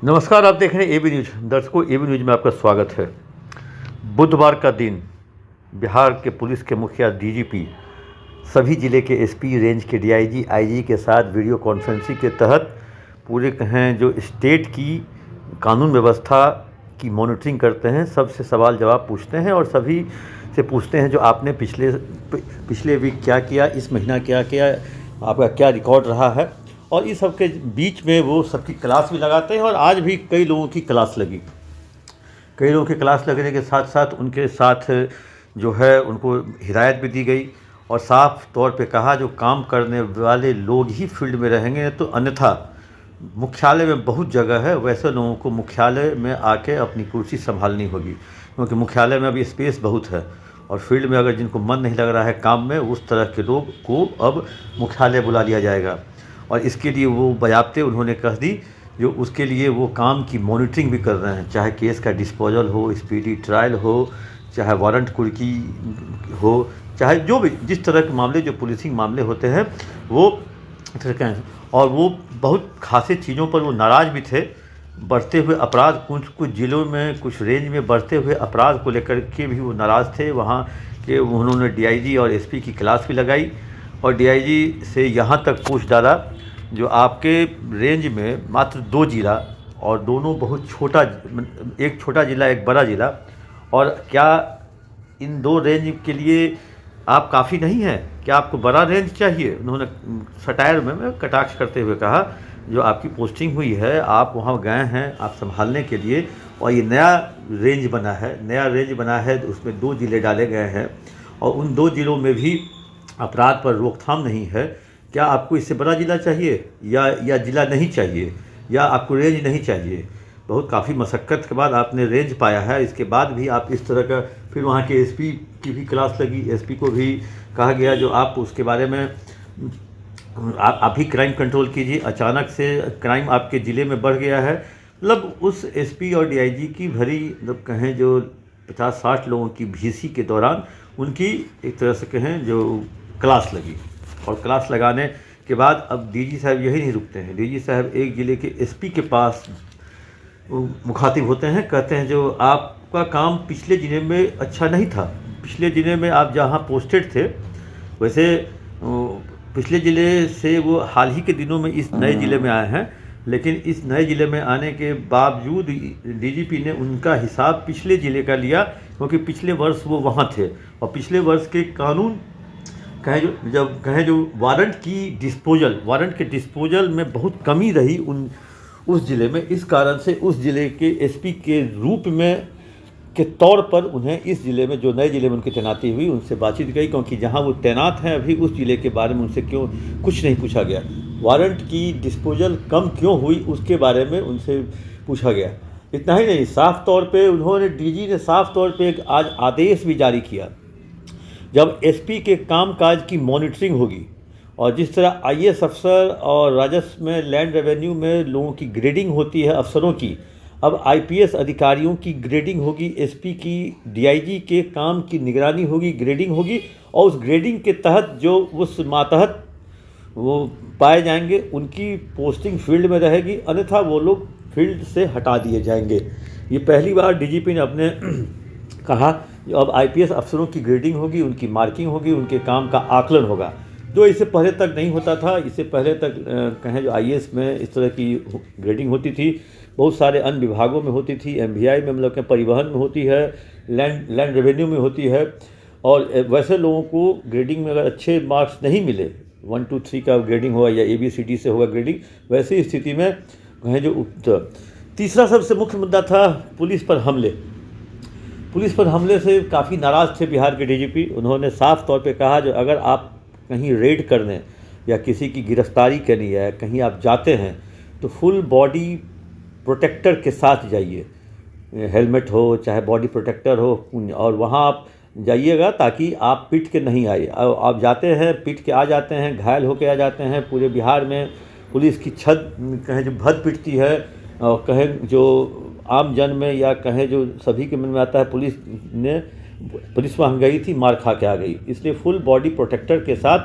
नमस्कार, आप देख रहे हैं एबी न्यूज। दर्शकों, एबी न्यूज में आपका स्वागत है। बुधवार का दिन बिहार के पुलिस के मुखिया डीजीपी सभी जिले के एसपी, रेंज के डीआईजी, आईजी के साथ वीडियो कॉन्फ्रेंसिंग के तहत पूरे कहें जो स्टेट की कानून व्यवस्था की मॉनिटरिंग करते हैं, सबसे सवाल जवाब पूछते हैं और सभी से पूछते हैं जो आपने पिछले वीक क्या किया, इस महीना क्या किया, आपका क्या रिकॉर्ड रहा है। और इस सब के बीच में वो सबकी क्लास भी लगाते हैं और आज भी कई लोगों की क्लास लगी। कई लोगों की क्लास लगने के साथ साथ उनके साथ जो है उनको हिदायत भी दी गई और साफ तौर पे कहा जो काम करने वाले लोग ही फील्ड में रहेंगे, तो अन्यथा मुख्यालय में बहुत जगह है, वैसे लोगों को मुख्यालय में आके अपनी कुर्सी संभालनी होगी, क्योंकि मुख्यालय में अभी स्पेस बहुत है और फील्ड में अगर जिनको मन नहीं लग रहा है काम में, उस तरह के लोग को अब मुख्यालय बुला लिया जाएगा। और इसके लिए वो बयाबते उन्होंने कह दी, जो उसके लिए वो काम की मॉनिटरिंग भी कर रहे हैं, चाहे केस का डिस्पोजल हो, स्पीडी ट्रायल हो, चाहे वारंट कुर्की हो, चाहे जो भी जिस तरह के मामले जो पुलिसिंग मामले होते हैं वो कहें। और वो बहुत खासे चीज़ों पर वो नाराज़ भी थे। बढ़ते हुए अपराध, कुछ ज़िलों में, कुछ रेंज में बढ़ते हुए अपराध को लेकर के भी वो नाराज़ थे। वहाँ के उन्होंने डीआईजी और एसपी की क्लास भी लगाई और डीआईजी से यहाँ तक पूछ डाला जो आपके रेंज में मात्र 2 ज़िला और दोनों बहुत छोटा, एक छोटा ज़िला एक बड़ा ज़िला, और क्या इन 2 रेंज के लिए आप काफ़ी नहीं हैं, क्या आपको बड़ा रेंज चाहिए। उन्होंने सटायर में कटाक्ष करते हुए कहा जो आपकी पोस्टिंग हुई है, आप वहाँ गए हैं आप संभालने के लिए, और ये नया रेंज बना है, तो उसमें 2 ज़िले डाले गए हैं और उन 2 ज़िलों में भी अपराध पर रोकथाम नहीं है। क्या आपको इससे बड़ा ज़िला चाहिए या ज़िला नहीं चाहिए, या आपको रेंज नहीं चाहिए। बहुत काफ़ी मशक्क़त के बाद आपने रेंज पाया है, इसके बाद भी आप इस तरह का। फिर वहाँ के एसपी की भी क्लास लगी, एसपी को भी कहा गया जो आप उसके बारे में आप ही क्राइम कंट्रोल कीजिए, अचानक से क्राइम आपके ज़िले में बढ़ गया है। मतलब उस एसपी और डीआईजी की भरी, मतलब कहें जो 50-60 लोगों की भीसी के दौरान उनकी एक तरह से कहें जो क्लास लगी। और क्लास लगाने के बाद अब डीजी साहब यही नहीं रुकते हैं। डीजी साहब एक ज़िले के एसपी के पास मुखातिब होते हैं, कहते हैं जो आपका काम पिछले ज़िले में अच्छा नहीं था, पिछले ज़िले में आप जहां पोस्टेड थे, वैसे पिछले ज़िले से वो हाल ही के दिनों में इस नए ज़िले में आए हैं, लेकिन इस नए ज़िले में आने के बावजूद डीजीपी ने उनका हिसाब पिछले ज़िले का लिया, क्योंकि पिछले वर्ष वो वहाँ थे और पिछले वर्ष के कानून कहें जो वारंट के डिस्पोजल में बहुत कमी रही उस ज़िले में। इस कारण से उस ज़िले के एसपी के रूप में के तौर पर उन्हें इस ज़िले में, जो नए ज़िले में उनकी तैनाती हुई, उनसे बातचीत गई, क्योंकि जहां वो तैनात हैं अभी उस ज़िले के बारे में उनसे क्यों कुछ नहीं पूछा गया। वारंट की डिस्पोजल कम क्यों हुई उसके बारे में उनसे पूछा गया। इतना ही नहीं, साफ तौर पर उन्होंने, डीजी ने साफ तौर पर एक आज आदेश भी जारी किया, जब एसपी के कामकाज की मॉनिटरिंग होगी और जिस तरह आईएएस अफसर और राजस्व में, लैंड रेवेन्यू में लोगों की ग्रेडिंग होती है अफसरों की, अब आईपीएस अधिकारियों की ग्रेडिंग होगी, एसपी की, डीआईजी के काम की निगरानी होगी, ग्रेडिंग होगी, और उस ग्रेडिंग के तहत जो उस मातहत वो पाए जाएंगे उनकी पोस्टिंग फील्ड में रहेगी, अन्यथा वो लोग फील्ड से हटा दिए जाएंगे। ये पहली बार डीजीपी ने अपने कहा अब आईपीएस अफसरों की ग्रेडिंग होगी, उनकी मार्किंग होगी, उनके काम का आकलन होगा, जो इससे पहले तक नहीं होता था। इससे पहले तक कहें जो आईएएस में इस तरह की ग्रेडिंग होती थी, बहुत सारे अन्य विभागों में होती थी, एमवीआई में, मतलब कि परिवहन में होती है, लैंड रेवेन्यू में होती है। और वैसे लोगों को ग्रेडिंग में अगर अच्छे मार्क्स नहीं मिले, 1 2 3 का ग्रेडिंग होगा या ABCD से होगा ग्रेडिंग, वैसी स्थिति में कहें जो तीसरा सबसे मुख्य मुद्दा था पुलिस पर हमले। पुलिस पर हमले से काफ़ी नाराज़ थे बिहार के डीजीपी। उन्होंने साफ तौर पे कहा जो अगर आप कहीं रेड करने या किसी की गिरफ्तारी करनी है, कहीं आप जाते हैं, तो फुल बॉडी प्रोटेक्टर के साथ जाइए, हेलमेट हो चाहे बॉडी प्रोटेक्टर हो, और वहाँ आप जाइएगा ताकि आप पिट के नहीं आए। आप जाते हैं पिट के आ जाते हैं, घायल होके आ जाते हैं। पूरे बिहार में पुलिस की छत कहें जो भद पिटती है, और कहें जो आम जन में या कहें जो सभी के मन में आता है, पुलिस वहाँ गई थी, मार खा के आ गई। इसलिए फुल बॉडी प्रोटेक्टर के साथ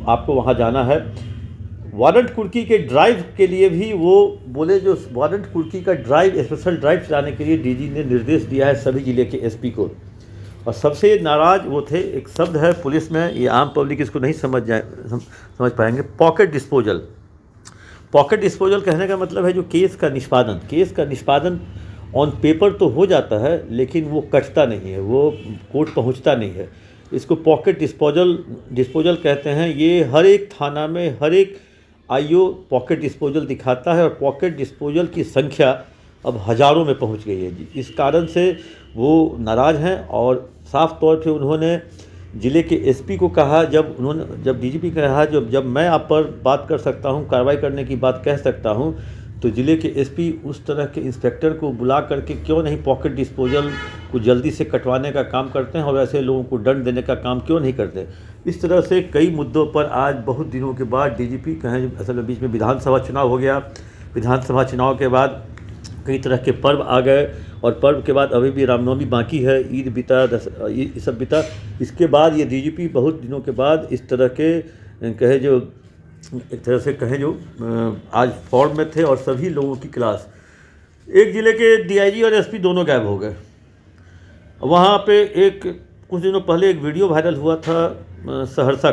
आपको वहाँ जाना है। वारंट कुर्की के ड्राइव के लिए भी वो बोले, जो वारंट कुर्की का ड्राइव, स्पेशल ड्राइव चलाने के लिए डीजी ने निर्देश दिया है सभी जिले के एसपी को। और सबसे नाराज़ वो थे, एक शब्द है पुलिस में, ये आम पब्लिक इसको नहीं समझ पाएंगे, पॉकेट डिस्पोजल। पॉकेट डिस्पोजल कहने का मतलब है जो केस का निष्पादन ऑन पेपर तो हो जाता है, लेकिन वो कटता नहीं है, वो कोर्ट पहुंचता नहीं है। इसको पॉकेट डिस्पोजल कहते हैं। ये हर एक थाना में हर एक आईओ पॉकेट डिस्पोजल दिखाता है, और पॉकेट डिस्पोजल की संख्या अब हज़ारों में पहुंच गई है जी। इस कारण से वो नाराज़ हैं, और साफ तौर पे उन्होंने ज़िले के एसपी को कहा, जब डीजीपी ने कहा जब मैं आप पर बात कर सकता हूं, कार्रवाई करने की बात कह सकता हूं, तो ज़िले के एसपी उस तरह के इंस्पेक्टर को बुला करके क्यों नहीं पॉकेट डिस्पोजल को जल्दी से कटवाने का काम करते हैं, और ऐसे लोगों को दंड देने का काम क्यों नहीं करते। इस तरह से कई मुद्दों पर आज बहुत दिनों के बाद डीजीपी कहें, असल में बीच में विधानसभा चुनाव हो गया, विधानसभा चुनाव के बाद कई तरह के पर्व आ गए, और पर्व के बाद अभी भी रामनवमी बाकी है, ईद बीता, ये सब बीता। इसके बाद ये डीजीपी बहुत दिनों के बाद इस तरह के कहे जो एक तरह से कहें जो आज फॉर्म में थे, और सभी लोगों की क्लास, एक ज़िले के डीआईजी और एसपी दोनों गायब हो गए। वहाँ पे कुछ दिनों पहले एक वीडियो वायरल हुआ था सहरसा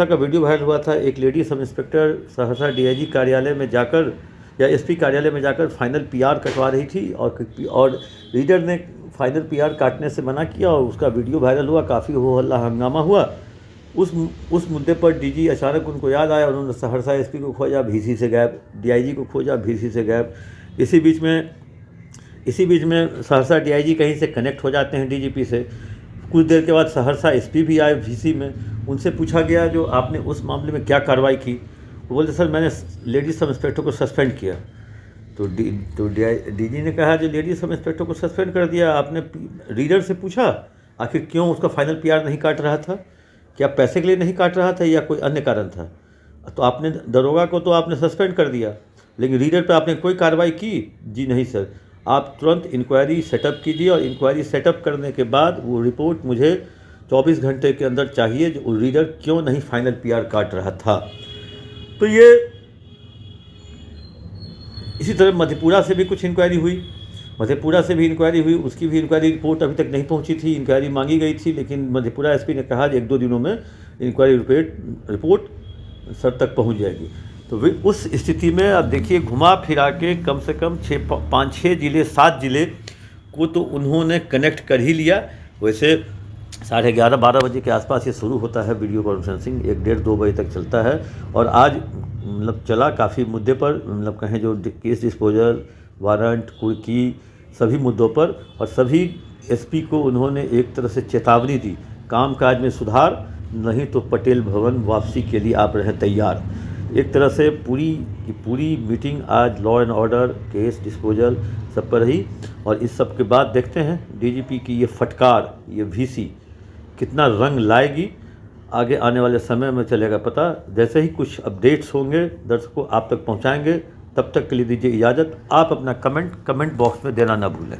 का वीडियो वायरल हुआ था। एक lady sub inspector Saharsa DIG कार्यालय में जाकर या एसपी कार्यालय में जाकर फाइनल पीआर कटवा रही थी, और रीडर ने फाइनल पीआर काटने से मना किया, और उसका वीडियो वायरल हुआ, काफ़ी हो हल्ला हंगामा हुआ। उस मुद्दे पर डीजी अचानक उनको याद आया, उन्होंने सहरसा एसपी को खोजा, भीसी से गायब, डीआईजी को खोजा, भीसी से गायब। इसी बीच में सहरसा डीआईजी कहीं से कनेक्ट हो जाते हैं डीजीपी से। कुछ देर के बाद सहरसा एसपी भी आए भीसी में। उनसे पूछा गया जो आपने उस मामले में क्या कार्रवाई की, वो बोलते सर मैंने लेडी सब इंस्पेक्टर को सस्पेंड किया। तो डीजी ने कहा जो लेडी सब इंस्पेक्टर को सस्पेंड कर दिया, आपने रीडर से पूछा आखिर क्यों उसका फाइनल पीआर नहीं काट रहा था, क्या पैसे के लिए नहीं काट रहा था या कोई अन्य कारण था। तो आपने दरोगा को तो आपने सस्पेंड कर दिया, लेकिन रीडर पर आपने कोई कार्रवाई की? जी नहीं सर। आप तुरंत इंक्वायरी सेटअप कीजिए, और इंक्वायरी सेटअप करने के बाद वो रिपोर्ट मुझे 24 घंटे के अंदर चाहिए, जो रीडर क्यों नहीं फाइनल पीआर काट रहा था। तो ये इसी तरह मधेपुरा से भी कुछ इंक्वायरी हुई, उसकी भी इंक्वायरी रिपोर्ट अभी तक नहीं पहुंची थी। इंक्वायरी मांगी गई थी, लेकिन मधेपुरा एसपी ने कहा 1-2 दिनों में इंक्वायरी रिपोर्ट सर तक पहुंच जाएगी। तो उस स्थिति में अब देखिए, घुमा फिरा के कम से कम 5-6 जिले 7 जिले को तो उन्होंने कनेक्ट कर ही लिया। वैसे 11:30-12 बजे के आसपास ये शुरू होता है वीडियो कॉन्फ्रेंसिंग, 1-1:30-2 बजे तक चलता है, और आज मतलब चला काफ़ी मुद्दे पर, मतलब कहें जो केस डिस्पोजल, वारंट, कुर्की, सभी मुद्दों पर। और सभी एसपी को उन्होंने एक तरह से चेतावनी दी, कामकाज में सुधार, नहीं तो पटेल भवन वापसी के लिए आप रहें तैयार। एक तरह से पूरी मीटिंग आज law and order, case disposal सब पर रही। और इस सब के बाद देखते हैं डीजीपी की ये फटकार, ये वीसी कितना रंग लाएगी, आगे आने वाले समय में चलेगा पता। जैसे ही कुछ अपडेट्स होंगे दर्शकों आप तक पहुंचाएंगे। तब तक के लिए दीजिए इजाज़त। आप अपना कमेंट बॉक्स में देना ना भूलें।